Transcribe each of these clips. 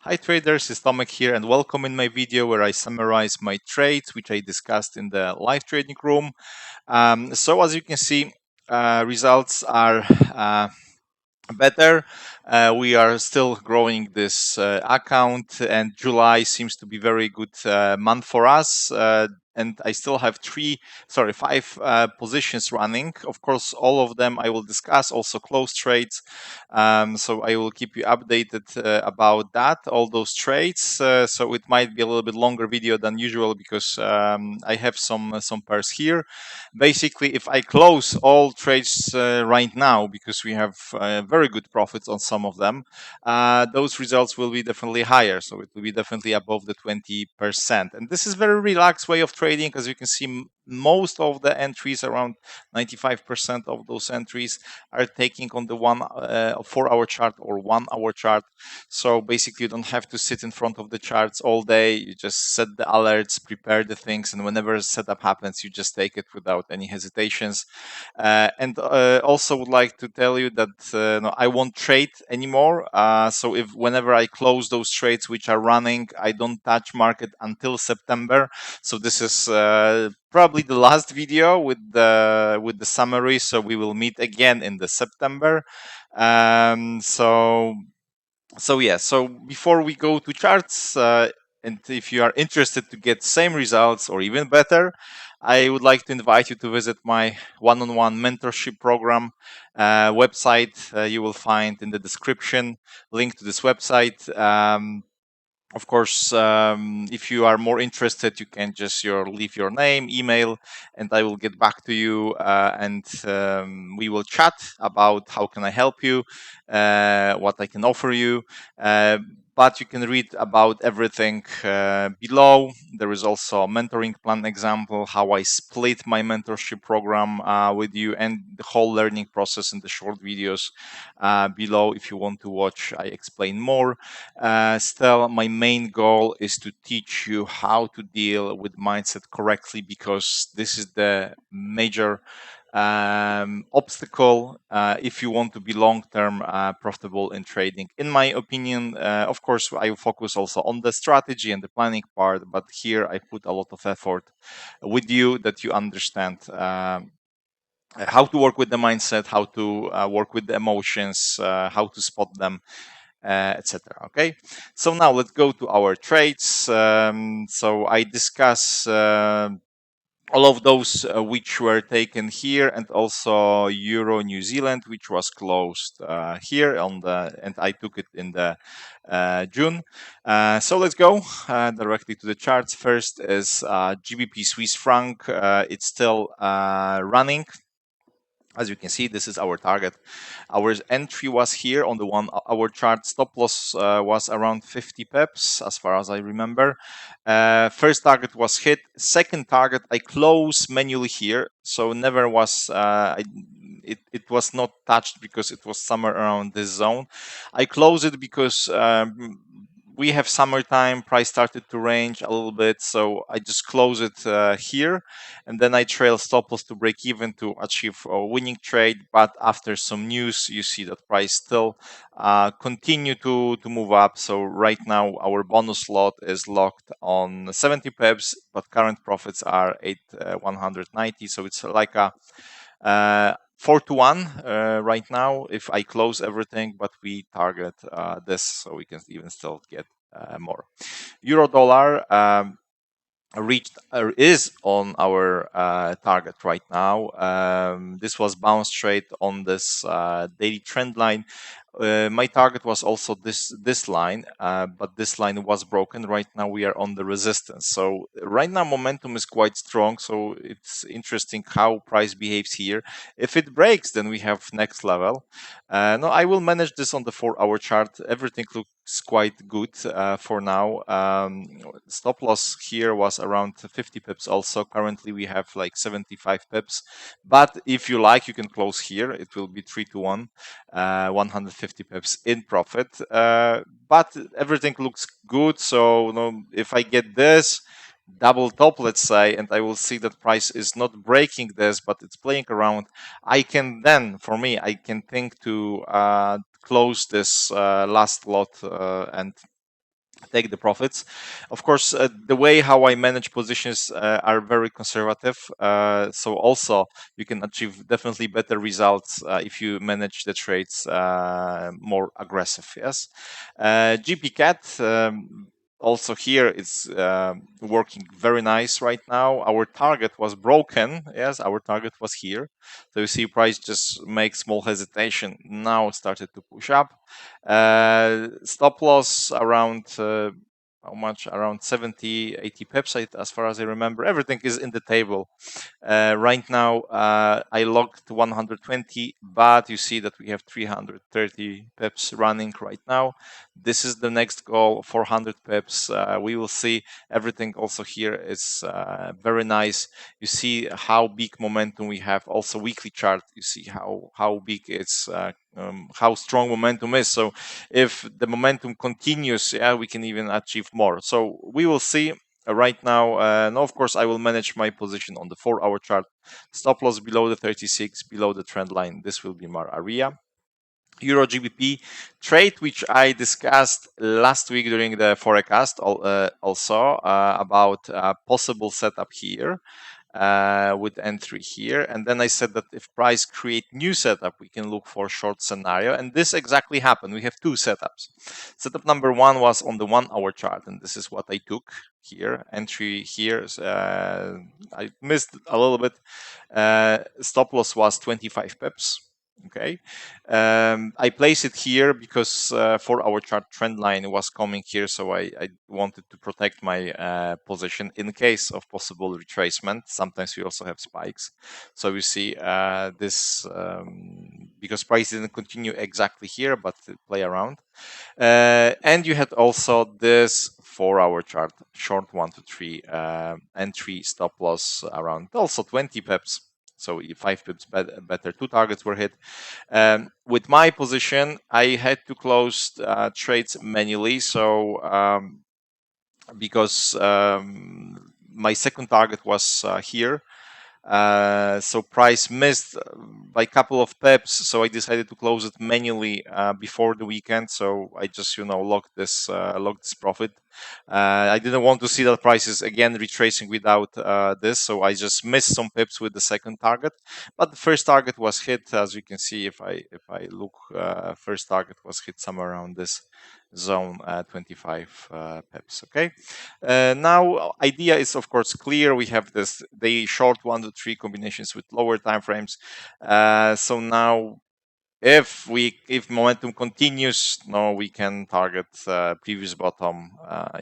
Hi traders, it's Tomek here and welcome in my video where I summarize my trades which I discussed in the live trading room. So as you can see, results are better. We are still growing this account and July seems to be very good month for us. And I still have five positions running. Of course, all of them I will discuss, also close trades. So I will keep you updated about that, all those trades. So it might be a little bit longer video than usual because I have some pairs here. Basically, if I close all trades right now, because we have very good profits on some of them, those results will be definitely higher. So it will be definitely above the 20%. And this is very relaxed way of trading. As you can see, most of the entries, around 95% of those entries, are taking on the 4-hour chart or 1-hour chart. So basically, you don't have to sit in front of the charts all day. You just set the alerts, prepare the things, and whenever setup happens, you just take it without any hesitations. And also would like to tell you that no, I won't trade anymore. So if whenever I close those trades which are running, I don't touch market until September. So this is probably the last video with the summary. So we will meet again in the September. So before we go to charts, and if you are interested to get same results or even better, I would like to invite you to visit my one-on-one mentorship program website. You will find in the description link to this website. Of course, if you are more interested, you can just leave your name, email, and I will get back to you, and we will chat about how can I help you, what I can offer you. But you can read about everything below. There is also a mentoring plan example, how I split my mentorship program with you, and the whole learning process in the short videos below. If you want to watch, I explain more. Still, my main goal is to teach you how to deal with mindset correctly, because this is the major obstacle if you want to be long-term profitable in trading. In my opinion, of course, I focus also on the strategy and the planning part, but here I put a lot of effort with you that you understand how to work with the mindset, how to work with the emotions, how to spot them, etc. Okay, so now let's go to our trades. So I discuss all of those which were taken here, and also Euro New Zealand, which was closed here and I took it in the June. So let's go directly to the charts. First is GBP Swiss franc. It's still running. As you can see, this is our target. Our entry was here on the 1-hour chart. Stop loss was around 50 pips, as far as I remember. First target was hit. Second target, I closed manually here. So never was, it was not touched because it was somewhere around this zone. I closed it because we have summertime, price started to range a little bit, so I just close it here, and then I trail stop loss to break even to achieve a winning trade. But after some news, you see that price still continue to move up. So right now our bonus lot is locked on 70 pips, but current profits are 190. So it's like a 4-to-1 right now if I close everything, but we target this, so we can even still get more. Euro dollar is on our target right now. This was bounced straight on this daily trend line. My target was also this line, but this line was broken. Right now we are on the resistance. So right now momentum is quite strong. So it's interesting how price behaves here. If it breaks, then we have next level. No, I will manage this on the 4-hour chart. Everything looks quite good for now. Stop loss here was around 50 pips. Also, currently we have like 75 pips. But if you like, you can close here. It will be 3-to-1. 150 pips in profit, but everything looks good. So if I get this double top, let's say, and I will see that price is not breaking this, but it's playing around, I can then, for me, I can think to close this last lot and take the profits. Of course, the way how I manage positions are very conservative. So also you can achieve definitely better results if you manage the trades more aggressive. Yes, GBPCAD. Also here it's working very nice right now. Our target was broken. Yes, our target was here. So you see price just makes small hesitation. Now started to push up. Stop loss around how much? Around 70, 80 pips, as far as I remember. Everything is in the table. Right now, I logged 120, but you see that we have 330 pips running right now. This is the next goal, 400 pips. We will see. Everything also here is very nice. You see how big momentum we have. Also weekly chart, you see how big it's how strong momentum is. So if the momentum continues, yeah, we can even achieve more. So we will see. Right now, and of course, I will manage my position on the 4-hour chart. Stop loss below the 36, below the trend line. This will be my area. EURGBP trade, which I discussed last week during the forecast, also about possible setup here with entry here. And then I said that if price create new setup, we can look for short scenario. And this exactly happened. We have two setups. Setup number one was on the 1-hour chart. And this is what I took here. Entry here. I missed a little bit. Stop loss was 25 pips. Okay, I place it here because for our chart trend line was coming here, so I wanted to protect my position in case of possible retracement. Sometimes we also have spikes, so you see this because price didn't continue exactly here, but play around. And you had also this 4-hour chart, short 1 to 3 entry stop loss around also 20 pips. So 5 pips better. Two targets were hit. With my position, I had to close trades manually. So because my second target was here. So price missed by a couple of pips, so I decided to close it manually before the weekend. So I just locked this profit. I didn't want to see that prices again retracing without this, so I just missed some pips with the second target. But the first target was hit, as you can see. If I look, first target was hit somewhere around this zone, 25 pips. Okay. Now idea is of course clear. We have this day short 1 to 3 combinations with lower time frames. So now if momentum continues, no, we can target previous bottom,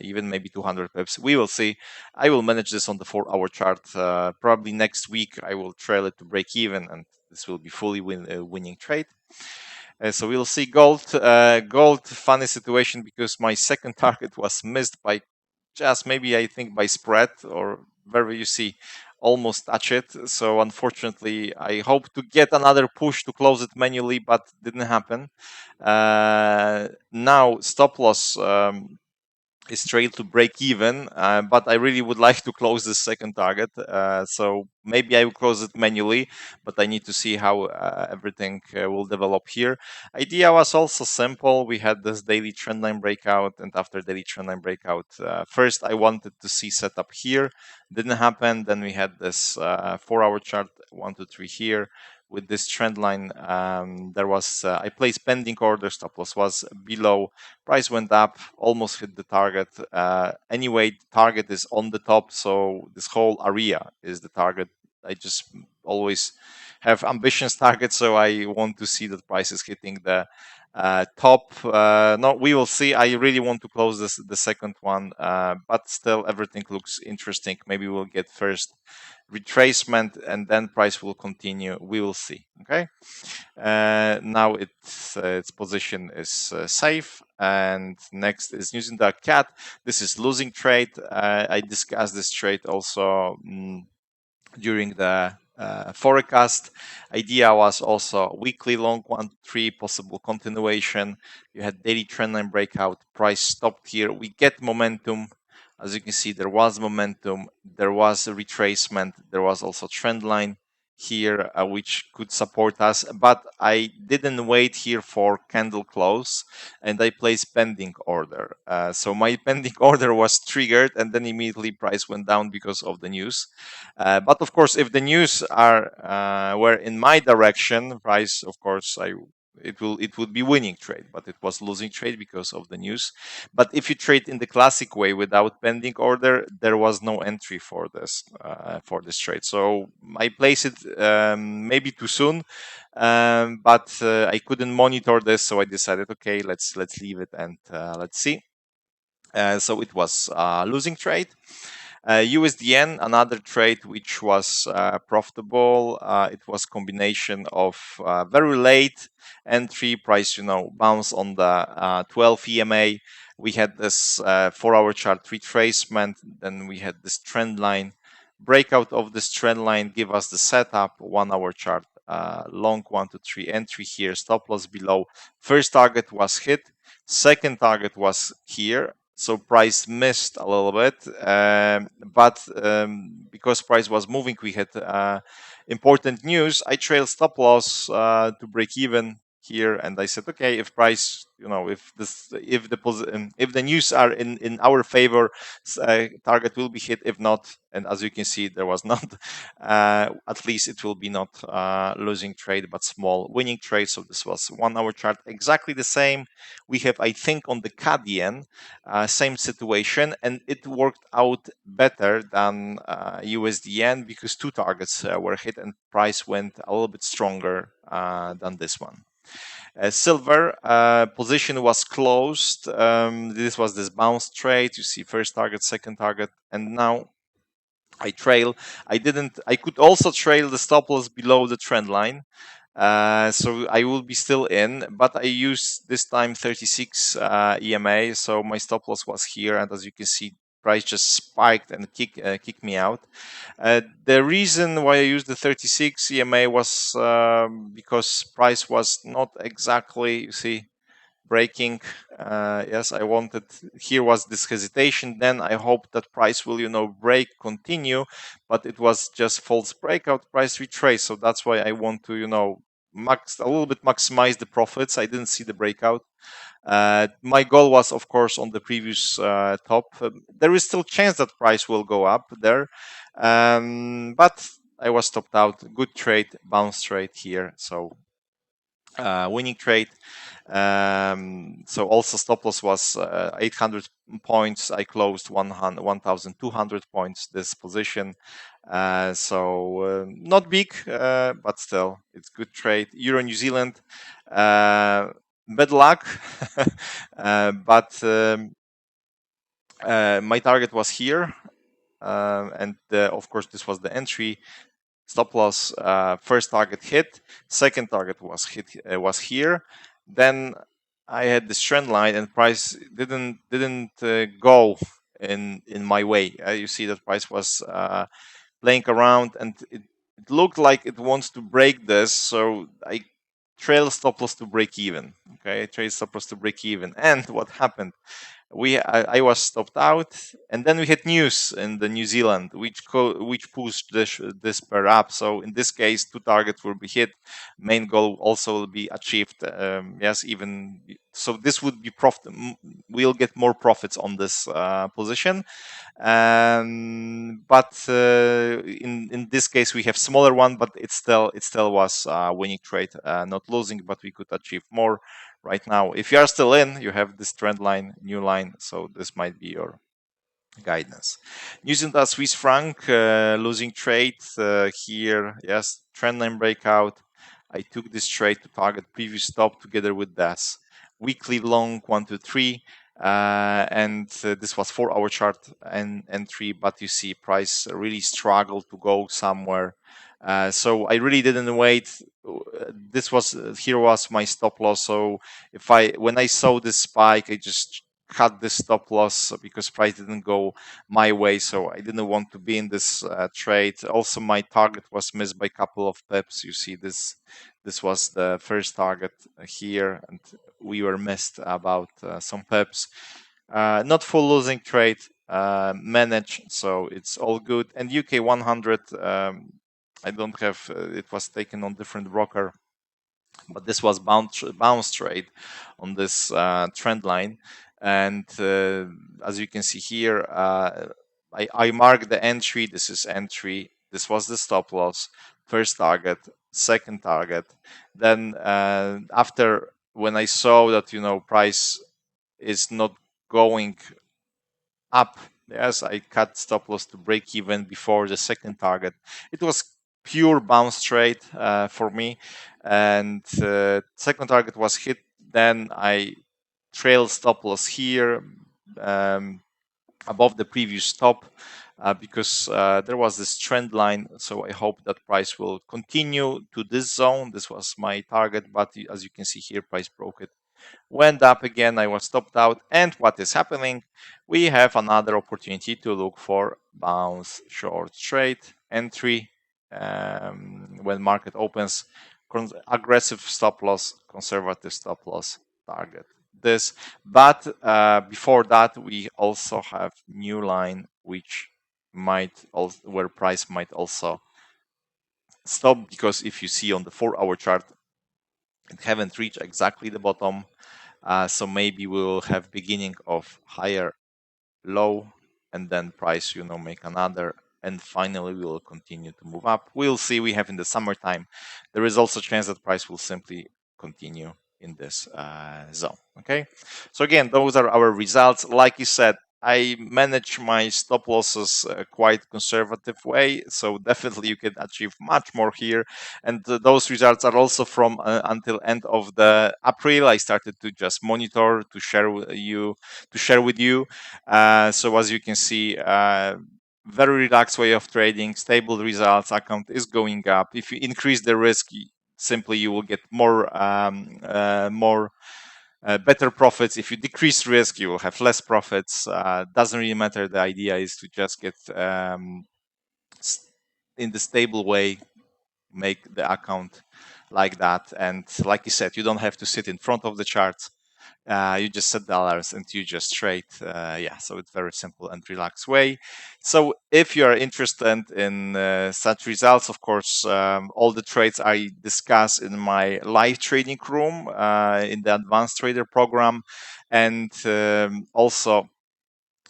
even maybe 200 pips. We will see. I will manage this on the 4-hour chart. Probably next week I will trail it to break even, and this will be fully winning trade. So we'll see gold. Gold, funny situation because my second target was missed by just maybe I think by spread or wherever you see almost touch it. So unfortunately, I hope to get another push to close it manually, but didn't happen. Now stop loss is trailed to break even, but I really would like to close this second target. So maybe I will close it manually, but I need to see how everything will develop here. Idea was also simple. We had this daily trendline breakout, and after daily trendline breakout, first I wanted to see setup here. Didn't happen. Then we had this 4-hour chart, 1 to 3 here. With this trend line, there was I placed pending order. Stop loss was below. Price went up, almost hit the target. Anyway, the target is on the top, so this whole area is the target. I just always have ambitious targets, so I want to see that price is hitting the top. No, we will see. I really want to close the second one, but still everything looks interesting. Maybe we'll get first retracement and then price will continue. We will see. Okay. Now its position is safe, and next is using the CAD. This is losing trade. I discussed this trade also during the forecast. Idea was also weekly long 1 to 3 possible continuation. You had daily trendline breakout. Price stopped here. We get momentum. As you can see, there was momentum. There was a retracement. There was also trend line. here, which could support us, but I didn't wait here for candle close, and I placed pending order. So my pending order was triggered, and then immediately price went down because of the news. But of course, if the news were in my direction, price, of course, it would be winning trade, but it was losing trade because of the news. But if you trade in the classic way without pending order, there was no entry for this trade. So I placed it maybe too soon, but I couldn't monitor this, so I decided, okay, let's leave it and let's see. So it was losing trade. USDN, another trade which was profitable. It was combination of very late entry price, bounce on the 12 EMA. We had this 4-hour chart retracement. Then we had this trend line. Breakout of this trend line give us the setup. 1-hour chart, long 1 to 3 entry here. Stop loss below. First target was hit. Second target was here. So price missed a little bit, but because price was moving, we had important news. I trailed stop loss to break even here, and I said, okay, if price, if the news are in our favor, target will be hit. If not, and as you can see, there was not. At least it will be not losing trade, but small winning trade. So this was 1-hour chart, exactly the same. We have, I think, on the CAD same situation, and it worked out better than USDN because 2 targets were hit and price went a little bit stronger than this one. Silver position was closed. This was this bounce trade. You see first target, second target, and now I trail. I could also trail the stop loss below the trend line. So I will be still in, but I use this time 36 EMA. So my stop loss was here, and as you can see, price just spiked and kicked me out. The reason why I used the 36 EMA was because price was not exactly, you see, breaking. Yes, I wanted, here was this hesitation. Then I hope that price will, break, continue, but it was just false breakout, price retrace. So that's why I want to, a little bit maximize the profits. I didn't see the breakout. My goal was, of course, on the previous top. There is still chance that price will go up there, but I was stopped out. Good trade, bounce trade here. So winning trade. So also stop loss was 800 points. I closed 1,200 points this position. So not big, but still it's good trade. Euro New Zealand, bad luck, but my target was here, and of course this was the entry. Stop loss, first target hit, second target was here. Then I had this trend line, and price didn't go in my way. You see that price was playing around, and it looked like it wants to break this. So I trail stop loss to break even. Okay, trail stop loss to break even. And what happened? I was stopped out, and then we had news in the New Zealand, which pushed this pair up. So in this case, 2 targets will be hit. Main goal also will be achieved. Yes, even so, this would be profit. We'll get more profits on this position. But in this case, we have smaller one, but it still was winning trade, not losing, but we could achieve more. Right now, if you are still in, you have this trend line, new line, so this might be your guidance. Using the Swiss franc, losing trade here. Yes, trend line breakout. I took this trade to target previous stop together with this weekly long 1 to 3, and this was 4-hour chart and entry, but you see price really struggled to go somewhere. So I really didn't wait. This was here was my stop loss. So when I saw this spike, I just cut this stop loss because price didn't go my way. So I didn't want to be in this trade. Also, my target was missed by a couple of pips. You see this. This was the first target here, and we were missed about some pips. Not full losing trade. Managed, so it's all good. And UK 100. I don't have, it was taken on different broker, but this was bounce trade on this trend line. And as you can see here, I marked the entry. This is entry. This was the stop loss, first target, second target. Then after, when I saw that, price is not going up, yes, I cut stop loss to break even before the second target. It was pure bounce trade for me, and second target was hit. Then I trailed stop loss here um, above the previous stop because there was this trend line. So I hope that price will continue to this zone. This was my target, but as you can see here, price broke it, went up again. I was stopped out. And what is happening? We have another opportunity to look for bounce short trade entry when market opens. Aggressive stop loss, conservative stop loss, target this. But before that, we also have new line which might also, where price might also stop, because if you see on the 4-hour chart, it haven't reached exactly the bottom. So maybe we will have beginning of higher low, and then price, make another, and finally we will continue to move up. We'll see. We have in the summertime. There is also a chance that price will simply continue in this zone. Okay. So again, those are our results. Like you said, I manage my stop losses quite conservative way, so definitely you can achieve much more here. And those results are also from until end of the April. I started to just monitor to share with you. So as you can see, very relaxed way of trading, stable results. Account is going up. If you increase the risk, simply you will get more better profits. If you decrease risk, you will have less profits. Doesn't really matter. The idea is to just get in the stable way, make the account like that. And like you said, you don't have to sit in front of the charts. You just set dollars and you just trade. Yeah, so it's very simple and relaxed way. So if you are interested in such results, of course, all the trades I discuss in my live trading room in the advanced trader program. And also,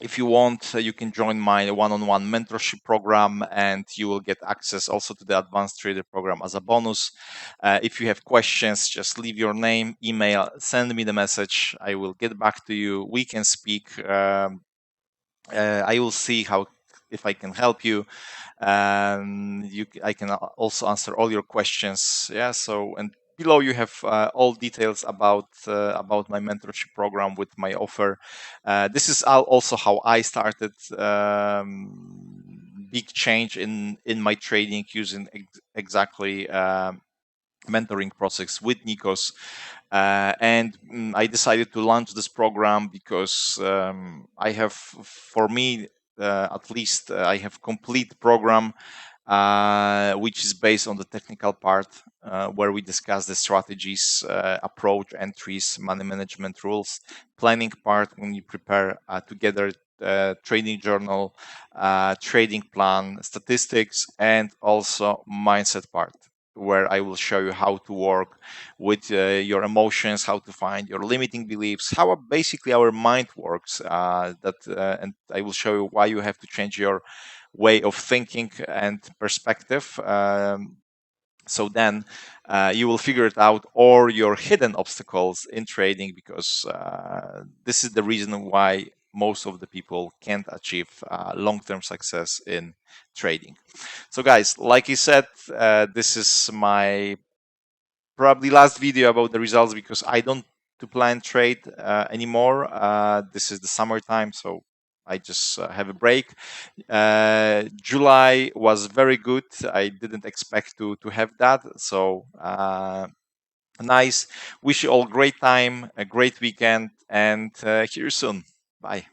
if you want, you can join my one-on-one mentorship program, and you will get access also to the advanced trader program as a bonus. If you have questions, just leave your name, email, send me the message. I will get back to you. We can speak. I will see how, if I can help you. I can also answer all your questions. Yeah. So, and below you have all details about my mentorship program with my offer. This is also how I started. Big change in my trading using exactly mentoring process with Nikos. And I decided to launch this program because I have, for me at least, I have complete program which is based on the technical part, where we discuss the strategies, approach, entries, money management rules, planning part when you prepare together trading journal, trading plan, statistics, and also mindset part, where I will show you how to work with your emotions, how to find your limiting beliefs, how basically our mind works. And I will show you why you have to change your way of thinking and perspective. So then you will figure it out, or your hidden obstacles in trading, because this is the reason why most of the people can't achieve long-term success in trading. So guys, like I said, this is my probably last video about the results, because I don't to plan trade anymore. This is the summertime, so I just have a break. July was very good. I didn't expect to have that. So nice. Wish you all great time, a great weekend, and hear you soon. Bye.